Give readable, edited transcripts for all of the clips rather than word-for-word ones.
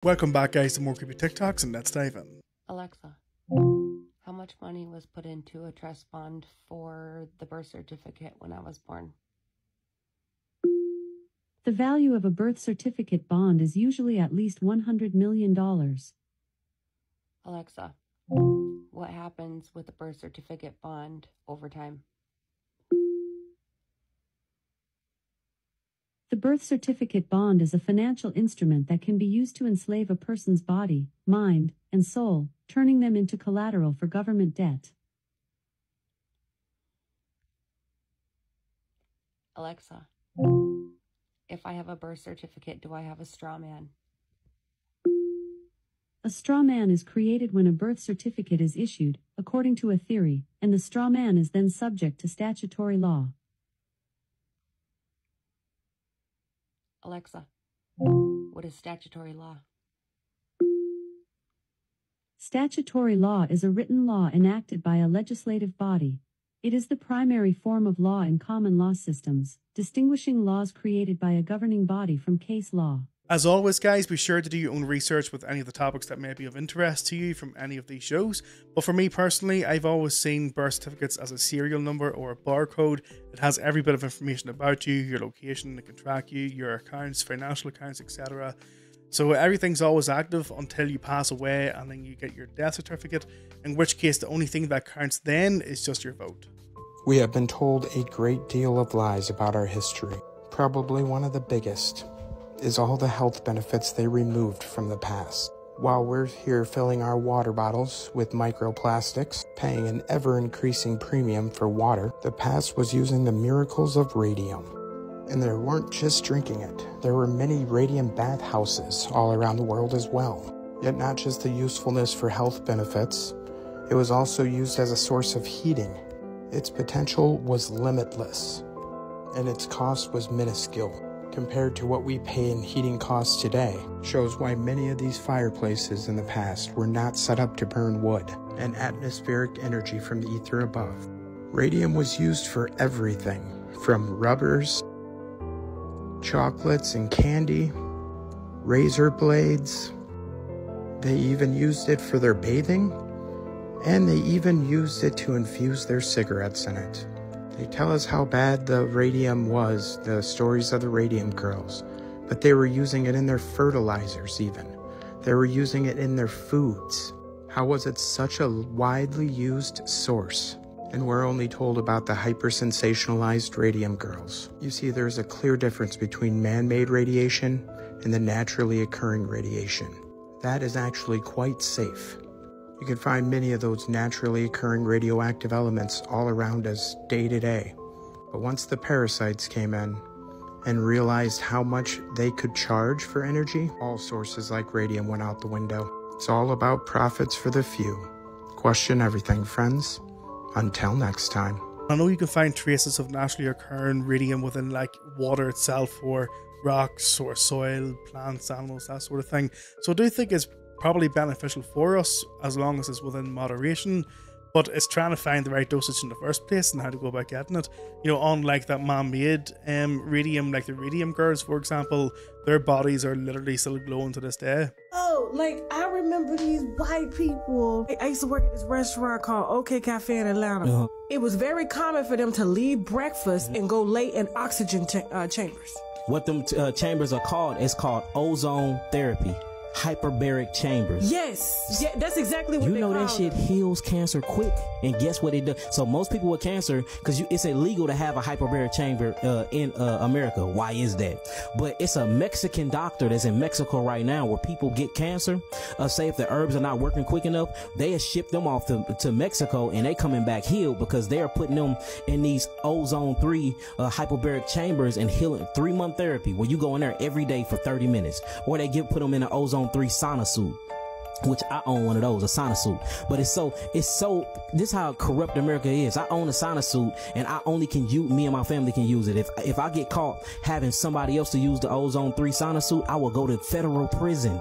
Welcome back, guys, to more creepy TikToks, and let's dive in. Alexa, how much money was put into a trust fund for the birth certificate when I was born? The value of a birth certificate bond is usually at least $100 million. Alexa, what happens with a birth certificate bond over time? The birth certificate bond is a financial instrument that can be used to enslave a person's body, mind, and soul, turning them into collateral for government debt. Alexa, if I have a birth certificate, do I have a straw man? A straw man is created when a birth certificate is issued, according to a theory, and the straw man is then subject to statutory law. Alexa, what is statutory law? Statutory law is a written law enacted by a legislative body. It is the primary form of law in common law systems, distinguishing laws created by a governing body from case law. As always, guys, be sure to do your own research with any of the topics that may be of interest to you from any of these shows. But for me personally, I've always seen birth certificates as a serial number or a barcode. It has every bit of information about you, your location, it can track you, your accounts, financial accounts, etc. So everything's always active until you pass away and then you get your death certificate, in which case the only thing that counts then is just your vote. We have been told a great deal of lies about our history. Probably one of the biggest is all the health benefits they removed from the past. While we're here filling our water bottles with microplastics, paying an ever-increasing premium for water, the past was using the miracles of radium. And they weren't just drinking it. There were many radium bathhouses all around the world as well. Yet not just the usefulness for health benefits, it was also used as a source of heating. Its potential was limitless, and its cost was minuscule. Compared to what we pay in heating costs today, shows why many of these fireplaces in the past were not set up to burn wood and atmospheric energy from the ether above. Radium was used for everything, from rubbers, chocolates and candy, razor blades. They even used it for their bathing, and they even used it to infuse their cigarettes in it. They tell us how bad the radium was, the stories of the radium girls, but they were using it in their fertilizers even. They were using it in their foods. How was it such a widely used source? And we're only told about the hyper-sensationalized radium girls. You see, there's a clear difference between man-made radiation and the naturally occurring radiation. That is actually quite safe. You can find many of those naturally occurring radioactive elements all around us day to day. But once the parasites came in and realized how much they could charge for energy, all sources like radium went out the window. It's all about profits for the few. Question everything, friends. Until next time. I know you can find traces of naturally occurring radium within like water itself, or rocks or soil, plants, animals, that sort of thing. So I do think it's probably beneficial for us as long as it's within moderation, but it's trying to find the right dosage in the first place and how to go about getting it. You know, unlike that man-made radium, like the radium girls, for example, their bodies are literally still glowing to this day. Oh, like I remember these white people. I used to work at this restaurant called OK Cafe in Atlanta. It was very common for them to leave breakfast and go lay in oxygen chambers. What them chambers are called is called ozone therapy. Hyperbaric chambers. Yes, yeah, that's exactly what you know. That shit heals cancer quick, and guess what it does? So most people with cancer, because it's illegal to have a hyperbaric chamber in America. Why is that? But it's a Mexican doctor that's in Mexico right now where people get cancer. Say if the herbs are not working quick enough, they ship them off to Mexico, and they coming back healed because they are putting them in these ozone 3 hyperbaric chambers and healing 3-month therapy where you go in there every day for 30 minutes, or they put them in an ozone 3 sauna suit, which I own one of those, a sauna suit. But it's so this is how corrupt America is. I own a sauna suit, and I only can use, me and my family can use it. If I get caught having somebody else to use the ozone 3 sauna suit, I will go to federal prison.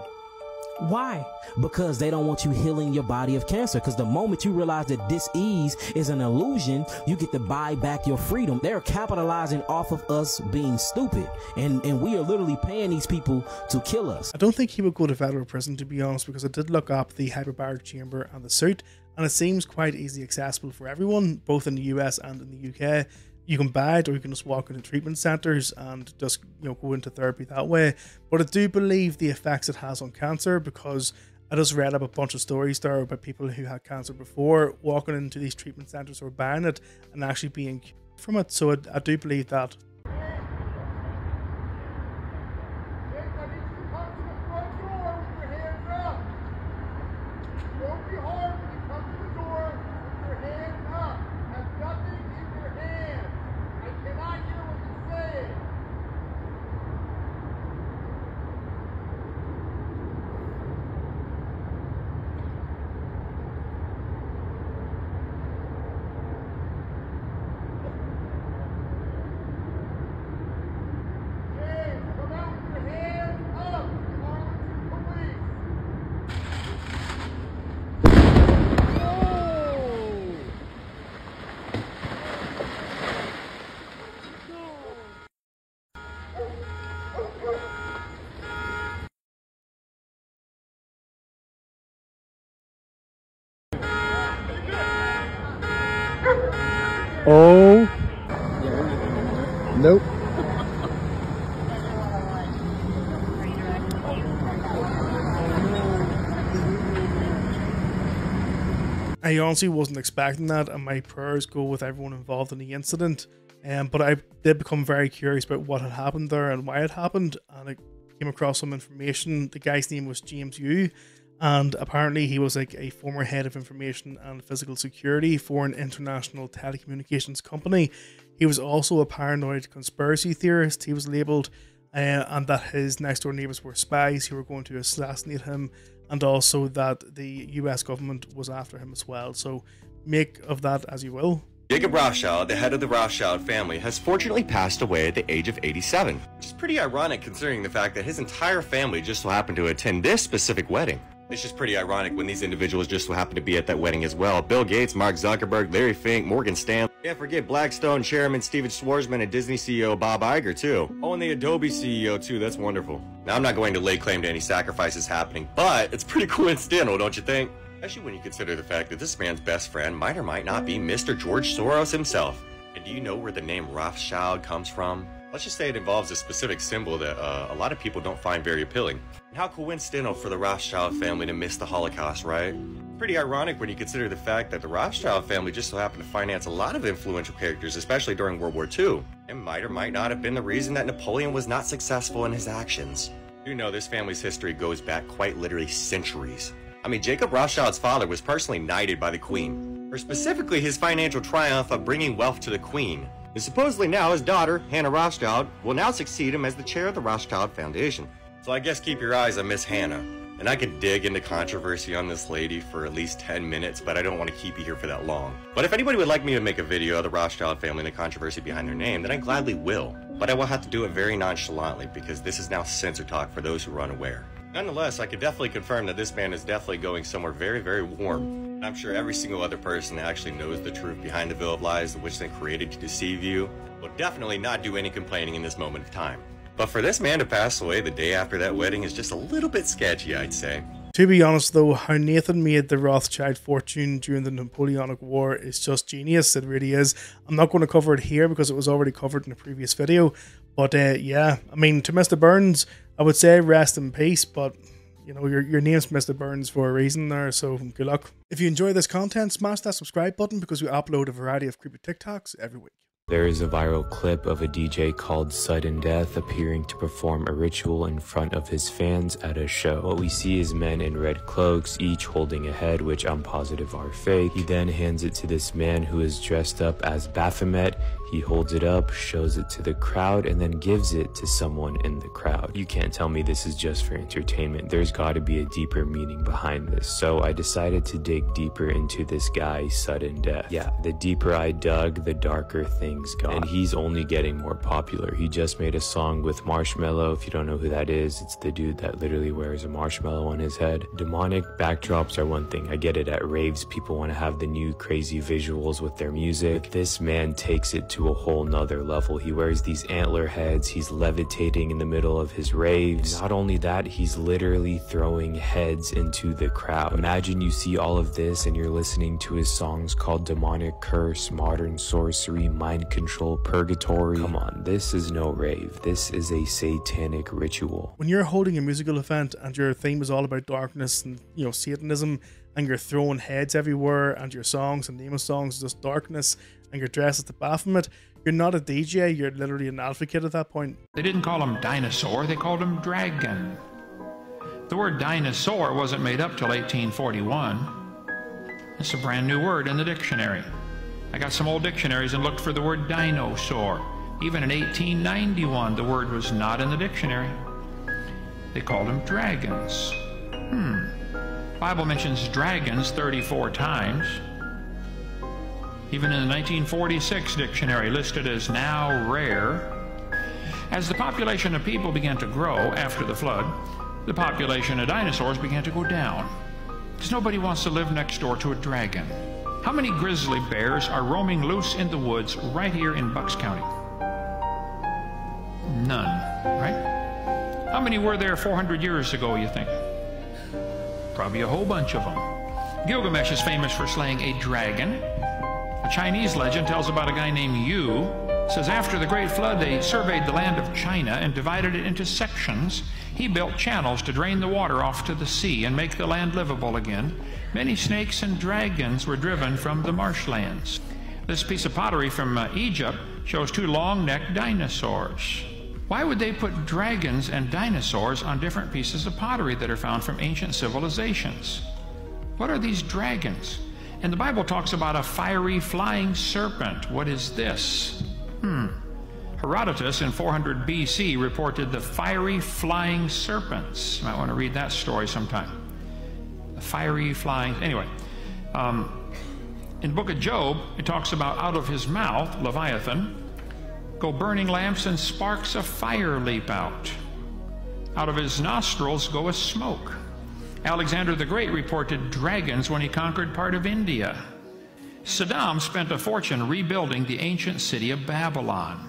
Why? Because they don't want you healing your body of cancer. Because the moment you realize that dis-ease is an illusion, you get to buy back your freedom. They're capitalizing off of us being stupid. And we are literally paying these people to kill us. I don't think he would go to federal prison, to be honest, because I did look up the hyperbaric chamber and the suit, and it seems quite easily accessible for everyone, both in the US and in the UK. You can buy it, or you can just walk into treatment centers and just, you know, go into therapy that way. But I do believe the effects it has on cancer, because I just read up a bunch of stories there about people who had cancer before walking into these treatment centers or buying it and actually being cured from it. So I do believe that. Oh. Nope. I honestly wasn't expecting that, and my prayers go with everyone involved in the incident. But I did become very curious about what had happened there and why it happened, and I came across some information. The guy's name was James Yu, and apparently he was like a former head of information and physical security for an international telecommunications company. He was also a paranoid conspiracy theorist, he was labelled, and that his next door neighbours were spies who were going to assassinate him, and also that the US government was after him as well. So make of that as you will. Jacob Rothschild, the head of the Rothschild family, has fortunately passed away at the age of 87, which is pretty ironic considering the fact that his entire family just so happened to attend this specific wedding. It's just pretty ironic when these individuals just so happen to be at that wedding as well. Bill Gates, Mark Zuckerberg, Larry Fink, Morgan Stanley. Can't forget Blackstone Chairman Steven Schwarzman and Disney CEO Bob Iger too. Oh, and the Adobe CEO too, that's wonderful. Now I'm not going to lay claim to any sacrifices happening, but it's pretty coincidental, don't you think? Especially when you consider the fact that this man's best friend might or might not be Mr. George Soros himself. And do you know where the name Rothschild comes from? Let's just say it involves a specific symbol that a lot of people don't find very appealing. And how coincidental for the Rothschild family to miss the Holocaust, right? Pretty ironic when you consider the fact that the Rothschild family just so happened to finance a lot of influential characters, especially during World War II, and might or might not have been the reason that Napoleon was not successful in his actions. You know, this family's history goes back quite literally centuries. I mean, Jacob Rothschild's father was personally knighted by the Queen, for specifically his financial triumph of bringing wealth to the Queen. And supposedly now his daughter, Hannah Rothschild, will now succeed him as the chair of the Rothschild Foundation. So I guess keep your eyes on Miss Hannah. And I could dig into controversy on this lady for at least 10 minutes, but I don't want to keep you here for that long. But if anybody would like me to make a video of the Rothschild family and the controversy behind their name, then I gladly will. But I will have to do it very nonchalantly because this is now censor talk for those who are unaware. Nonetheless, I can definitely confirm that this man is definitely going somewhere very, very warm. And I'm sure every single other person that actually knows the truth behind the Veil of Lies, which they created to deceive you, will definitely not do any complaining in this moment of time. But for this man to pass away the day after that wedding is just a little bit sketchy, I'd say. To be honest though, how Nathan made the Rothschild fortune during the Napoleonic War is just genius. It really is. I'm not going to cover it here because it was already covered in a previous video. But yeah, I mean, to Mr. Burns, I would say rest in peace, but you know, your name's Mr. Burns for a reason there, so good luck. If you enjoy this content, smash that subscribe button because we upload a variety of creepy TikToks every week. There is a viral clip of a DJ called Sudden Death appearing to perform a ritual in front of his fans at a show. What we see is men in red cloaks, each holding a head, which I'm positive are fake. He then hands it to this man who is dressed up as Baphomet. He holds it up, shows it to the crowd, and then gives it to someone in the crowd. You can't tell me this is just for entertainment. There's got to be a deeper meaning behind this. So I decided to dig deeper into this guy's sudden death. Yeah, the deeper I dug, the darker things got. And he's only getting more popular. He just made a song with Marshmello. If you don't know who that is, it's the dude that literally wears a marshmallow on his head. Demonic backdrops are one thing. I get it, at raves people want to have the new crazy visuals with their music. But this man takes it to a whole nother level. He wears these antler heads, he's levitating in the middle of his raves. Not only that, he's literally throwing heads into the crowd. Imagine you see all of this and you're listening to his songs called Demonic Curse, Modern Sorcery, Mind Control, Purgatory. Come on, this is no rave. This is a satanic ritual. When you're holding a musical event and your theme is all about darkness and, you know, Satanism, and you're throwing heads everywhere, and your songs and name of songs is just darkness, and you're dressed as the Baphomet, you're not a DJ, you're literally an advocate at that point. They didn't call him dinosaur, they called him dragon. The word dinosaur wasn't made up till 1841. It's a brand new word in the dictionary. I got some old dictionaries and looked for the word dinosaur. Even in 1891, the word was not in the dictionary. They called them dragons. Bible mentions dragons 34 times. Even in the 1946 dictionary, listed as now rare. As the population of people began to grow after the flood, the population of dinosaurs began to go down. Because nobody wants to live next door to a dragon. How many grizzly bears are roaming loose in the woods right here in Bucks County? None, right? How many were there 400 years ago, you think? Probably a whole bunch of them. Gilgamesh is famous for slaying a dragon. A Chinese legend tells about a guy named Yu. It says after the Great Flood, they surveyed the land of China and divided it into sections. He built channels to drain the water off to the sea and make the land livable again. Many snakes and dragons were driven from the marshlands. This piece of pottery from Egypt shows two long-necked dinosaurs. Why would they put dragons and dinosaurs on different pieces of pottery that are found from ancient civilizations? What are these dragons? And the Bible talks about a fiery flying serpent. What is this? Herodotus in 400 BC reported the fiery flying serpents. You might want to read that story sometime. The fiery flying... Anyway, in the book of Job, it talks about out of his mouth, Leviathan, go burning lamps and sparks of fire leap out. Out of his nostrils goeth smoke. Alexander the Great reported dragons when he conquered part of India. Saddam spent a fortune rebuilding the ancient city of Babylon.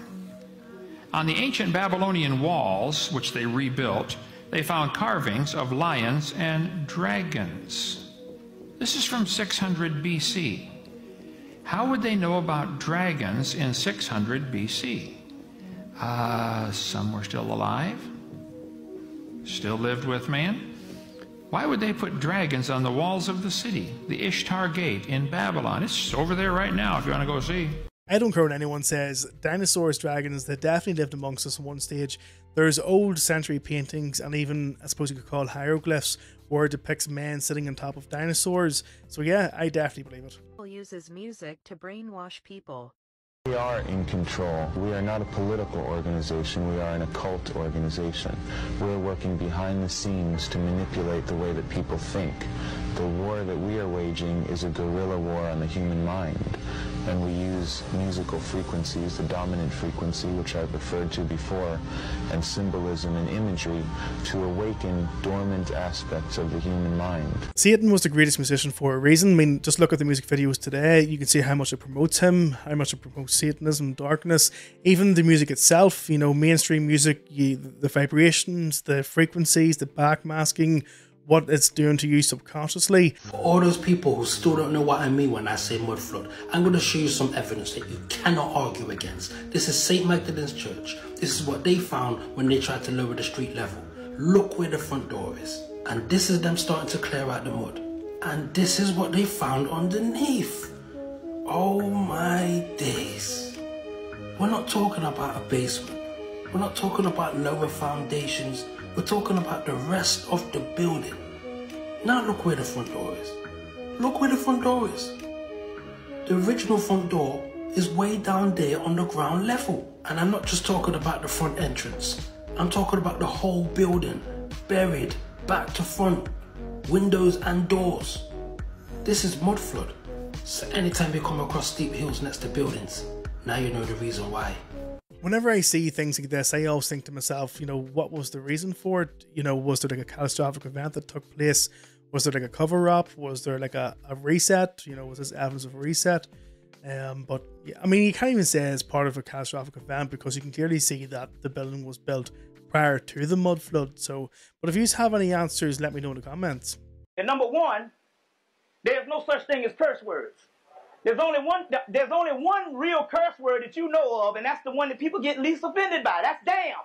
On the ancient Babylonian walls, which they rebuilt, they found carvings of lions and dragons. This is from 600 BC. How would they know about dragons in 600 BC? Some were still alive, still lived with man. Why would they put dragons on the walls of the city, the Ishtar Gate in Babylon? It's over there right now if you want to go see. I don't care what anyone says. Dinosaurs, dragons, they definitely lived amongst us at one stage. There's old century paintings and even, I suppose you could call hieroglyphs, where it depicts men sitting on top of dinosaurs. So yeah, I definitely believe it. Uses music to brainwash people. We are in control. We are not a political organization. We are an occult organization. We're working behind the scenes to manipulate the way that people think. The war that we are waging is a guerrilla war on the human mind. And we use musical frequencies, the dominant frequency, which I've referred to before, and symbolism and imagery to awaken dormant aspects of the human mind. Satan was the greatest musician for a reason. I mean, just look at the music videos today. You can see how much it promotes him, how much it promotes Satanism, darkness, even the music itself, you know, mainstream music, the vibrations, the frequencies, the backmasking, what it's doing to you subconsciously. For all those people who still don't know what I mean when I say mud flood, I'm going to show you some evidence that you cannot argue against. This is St. Magdalene's Church. This is what they found when they tried to lower the street level. Look where the front door is. And this is them starting to clear out the mud. And this is what they found underneath. Oh my days. We're not talking about a basement. We're not talking about lower foundations. We're talking about the rest of the building. Now look where the front door is. Look where the front door is. The original front door is way down there on the ground level. And I'm not just talking about the front entrance. I'm talking about the whole building, buried, back to front, windows and doors. This is mud flood. So anytime you come across steep hills next to buildings, now you know the reason why. Whenever I see things like this, I always think to myself, you know, what was the reason for it? You know, was there like a catastrophic event that took place? Was there like a cover-up? Was there like a reset? You know, was this evidence of a reset? But yeah, I mean, you can't even say it's part of a catastrophic event because you can clearly see that the building was built prior to the mud flood. So, but if you have any answers, let me know in the comments. And number one, there's no such thing as curse words. There's only one real curse word that you know of, and that's the one that people get least offended by. That's damn.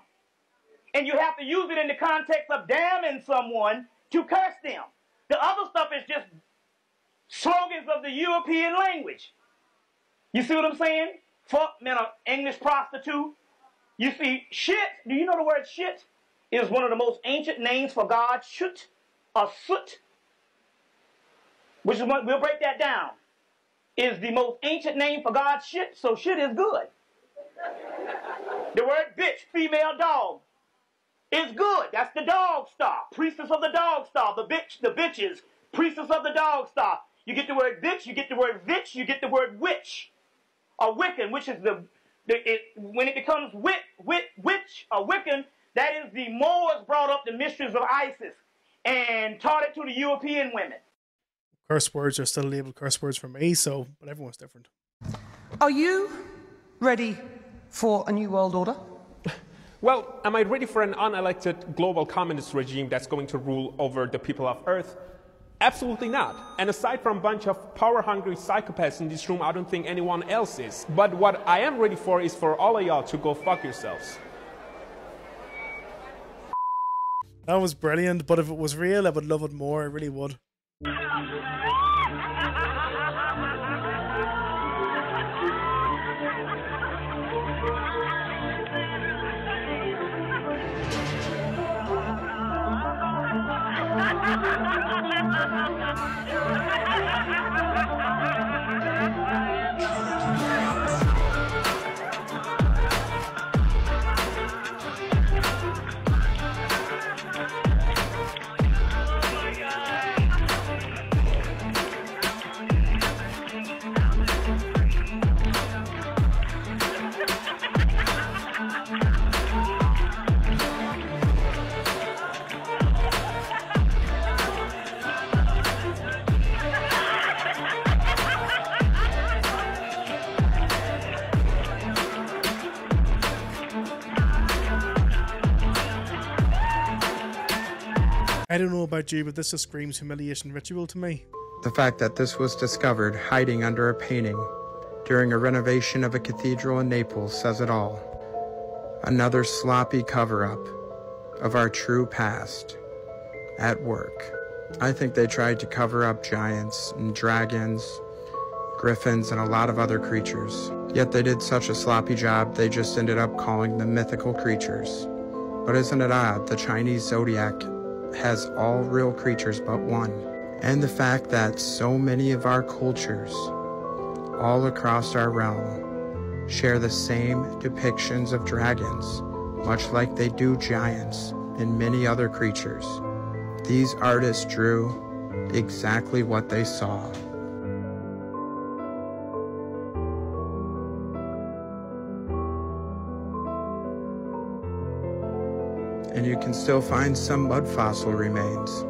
And you have to use it in the context of damning someone to curse them. The other stuff is just slogans of the European language. You see what I'm saying? Fuck, man, an English prostitute. You see, shit, do you know the word shit is one of the most ancient names for God? Shut, or soot, which is what, we'll break that down, is the most ancient name for God, shit, so shit is good. The word bitch, female dog, is good. That's the dog star, priestess of the dog star, the bitches, priestess of the dog star. You get the word bitch, you get the word vitch, you get the word witch, or Wiccan, which is when it becomes witch, or Wiccan, that is the Moors brought up the mysteries of Isis and taught it to the European women. Curse words are still labeled curse words for me, so, but everyone's different. Are you ready for a new world order? Well, am I ready for an unelected global communist regime that's going to rule over the people of Earth? Absolutely not. And aside from a bunch of power-hungry psychopaths in this room, I don't think anyone else is. But what I am ready for is for all of y'all to go fuck yourselves. That was brilliant, but if it was real, I would love it more. I really would. I don't know about you, but this just screams humiliation ritual to me. The fact that this was discovered hiding under a painting during a renovation of a cathedral in Naples says it all. Another sloppy cover-up of our true past at work. I think they tried to cover up giants and dragons, griffins, and a lot of other creatures. Yet they did such a sloppy job, they just ended up calling them mythical creatures. But isn't it odd, the Chinese zodiac has all real creatures but one. And the fact that so many of our cultures, all across our realm, share the same depictions of dragons, much like they do giants and many other creatures. These artists drew exactly what they saw. And you can still find some mud fossil remains.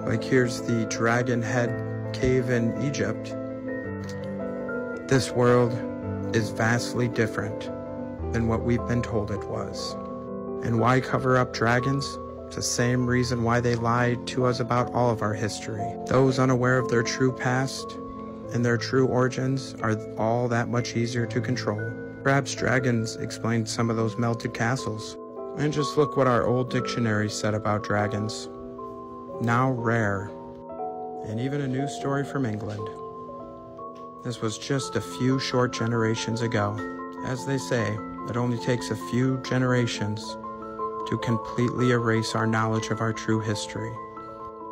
Like here's the Dragon Head cave in Egypt. This world is vastly different than what we've been told it was. And why cover up dragons? It's the same reason why they lied to us about all of our history. Those unaware of their true past and their true origins are all that much easier to control. Perhaps dragons explain some of those melted castles. And just look what our old dictionary said about dragons. Now rare. And even a news story from England. This was just a few short generations ago. As they say, it only takes a few generations to completely erase our knowledge of our true history.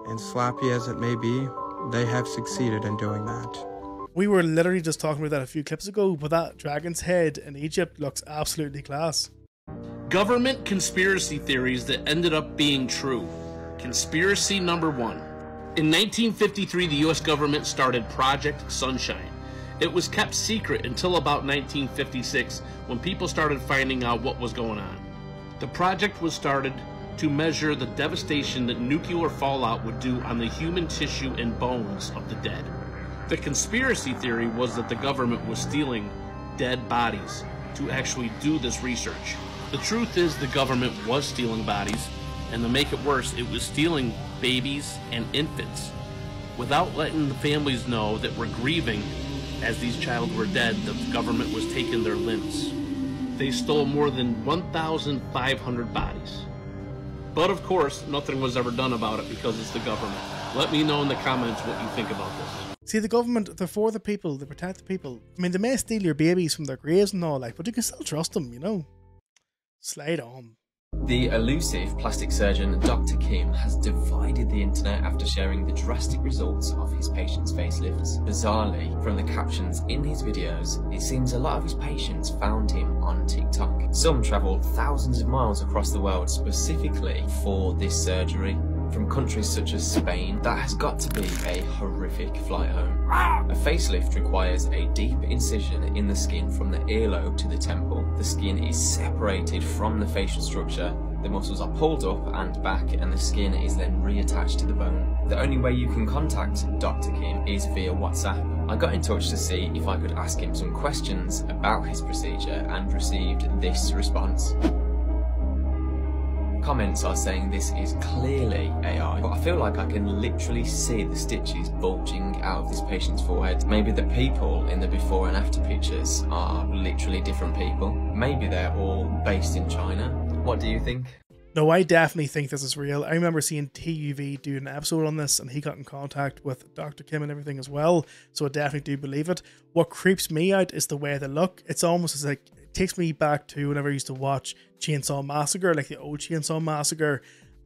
And sloppy as it may be, they have succeeded in doing that. We were literally just talking about that a few clips ago, but that dragon's head in Egypt looks absolutely class. Government conspiracy theories that ended up being true. Conspiracy number 1. In 1953, the US government started Project Sunshine. It was kept secret until about 1956 when people started finding out what was going on. The project was started to measure the devastation that nuclear fallout would do on the human tissue and bones of the dead. The conspiracy theory was that the government was stealing dead bodies to actually do this research. The truth is the government was stealing bodies, and to make it worse, it was stealing babies and infants. Without letting the families know that we're grieving as these children were dead, the government was taking their limbs. They stole more than 1,500 bodies. But of course, nothing was ever done about it because it's the government. Let me know in the comments what you think about this. See, the government, they're for the people, they protect the people. I mean, they may steal your babies from their graves and all, like, but you can still trust them, you know? Slide on. The elusive plastic surgeon Dr. Kim has divided the internet after sharing the drastic results of his patients' facelifts. Bizarrely, from the captions in his videos, it seems a lot of his patients found him on TikTok. Some travelled thousands of miles across the world specifically for this surgery. From countries such as Spain, that has got to be a horrific flight home. A facelift requires a deep incision in the skin from the earlobe to the temple. The skin is separated from the facial structure, the muscles are pulled up and back, and the skin is then reattached to the bone. The only way you can contact Dr. Kim is via WhatsApp. I got in touch to see if I could ask him some questions about his procedure and received this response. Comments are saying this is clearly AI, but I feel like I can literally see the stitches bulging out of this patient's forehead. Maybe the people in the before and after pictures are literally different people. Maybe they're all based in China. What do you think? No, I definitely think this is real. I remember seeing TUV do an episode on this and he got in contact with Dr. Kim and everything as well, so I definitely do believe it. What creeps me out is the way they look. It's almost as like, it takes me back to whenever I used to watch Chainsaw Massacre, like the old Chainsaw Massacre,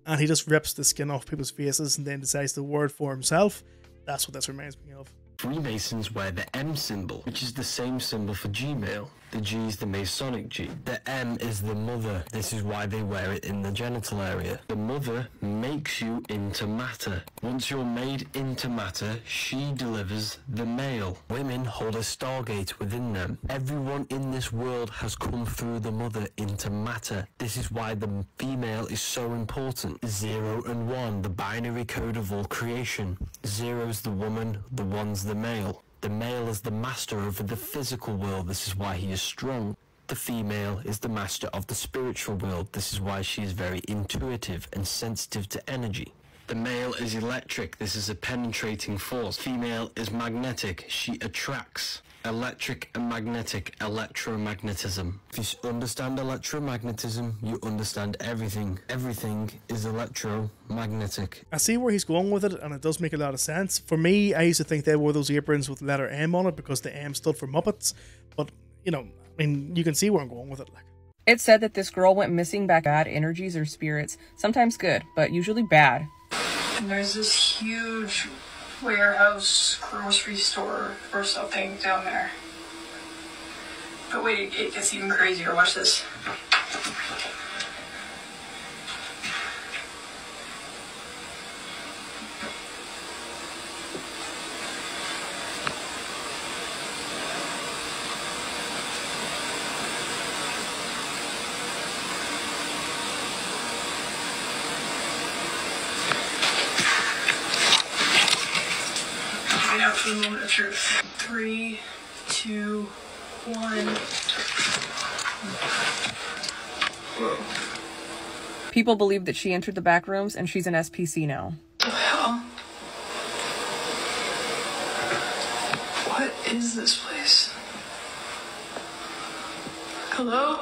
and he just rips the skin off people's faces and then decides the word for himself. That's what this reminds me of. Freemasons wear the M symbol, which is the same symbol for Gmail. The G is the Masonic G. The M is the mother. This is why they wear it in the genital area. The mother makes you into matter. Once you're made into matter, she delivers the male. Women hold a stargate within them. Everyone in this world has come through the mother into matter. This is why the female is so important. 0 and 1, the binary code of all creation. 0's the woman, the 1's the male. The male is the master over the physical world. This is why he is strong. The female is the master of the spiritual world. This is why she is very intuitive and sensitive to energy. The male is electric. This is a penetrating force. Female is magnetic. She attracts. Electric and magnetic, electromagnetism. If you understand electromagnetism, you understand everything. Everything is electromagnetic. I see where he's going with it, and it does make a lot of sense. For me, I used to think they wore those aprons with the letter M on it because the M stood for Muppets. But, you know, I mean, you can see where I'm going with it. Like, it's said that this girl went missing by bad energies or spirits. Sometimes good, but usually bad. And there's this huge warehouse, grocery store or something down there. But wait, it gets even crazier. Watch this. Out for the moment of truth. 3, 2, 1. Whoa. People believe that she entered the back rooms and she's an SPC now. What the hell? What is this place? Hello?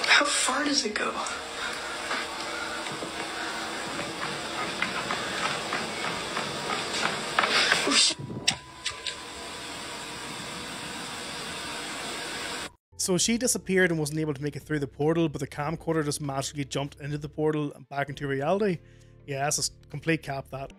How far does it go? So she disappeared and wasn't able to make it through the portal, but the camcorder just magically jumped into the portal and back into reality. Yeah, that's a complete cap, that.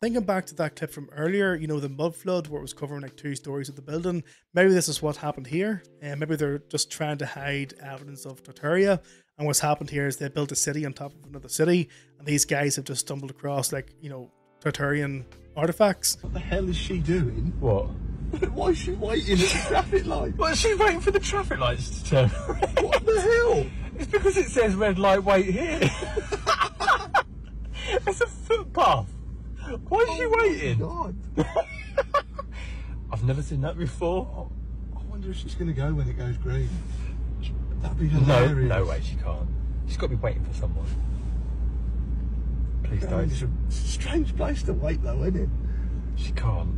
Thinking back to that clip from earlier, you know, the mud flood where it was covering like 2 stories of the building, maybe this is what happened here, and maybe they're just trying to hide evidence of Tartaria, and what's happened here is they built a city on top of another city, and these guys have just stumbled across, like, you know, Tartarian artifacts. What the hell is she doing? What? Why is she waiting at the traffic light? Well, she's waiting for the traffic lights to turn red. What the hell? It's because it says red light, wait here. It's a footpath. Why is she waiting? God. I've never seen that before. I wonder if she's going to go when it goes green. That'd be hilarious. No way she can't. She's got to be waiting for someone. Please don't. It's a strange place to wait though, isn't it? She can't.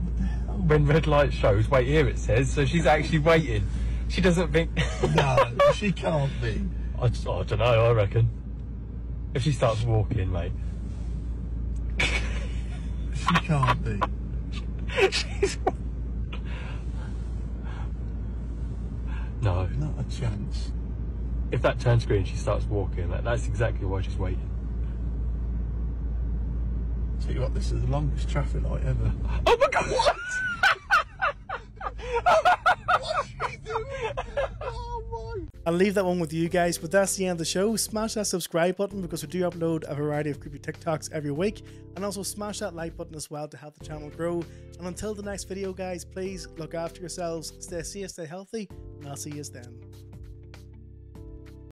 What the hell? When red light shows, wait here it says, so she's actually waiting. She doesn't think... No, she can't be. I don't know, I reckon. If she starts walking, mate. She can't be. She's... No. Not a chance. If that turns green, she starts walking. That's exactly why she's waiting. Tell you what, this is the longest traffic light ever. Oh my God! What? What's she doing? Oh my. I'll leave that one with you guys, but that's the end of the show. Smash that subscribe button because we do upload a variety of creepy TikToks every week, and also smash that like button as well to help the channel grow. And until the next video, guys, please look after yourselves, stay safe, stay healthy, and I'll see you then.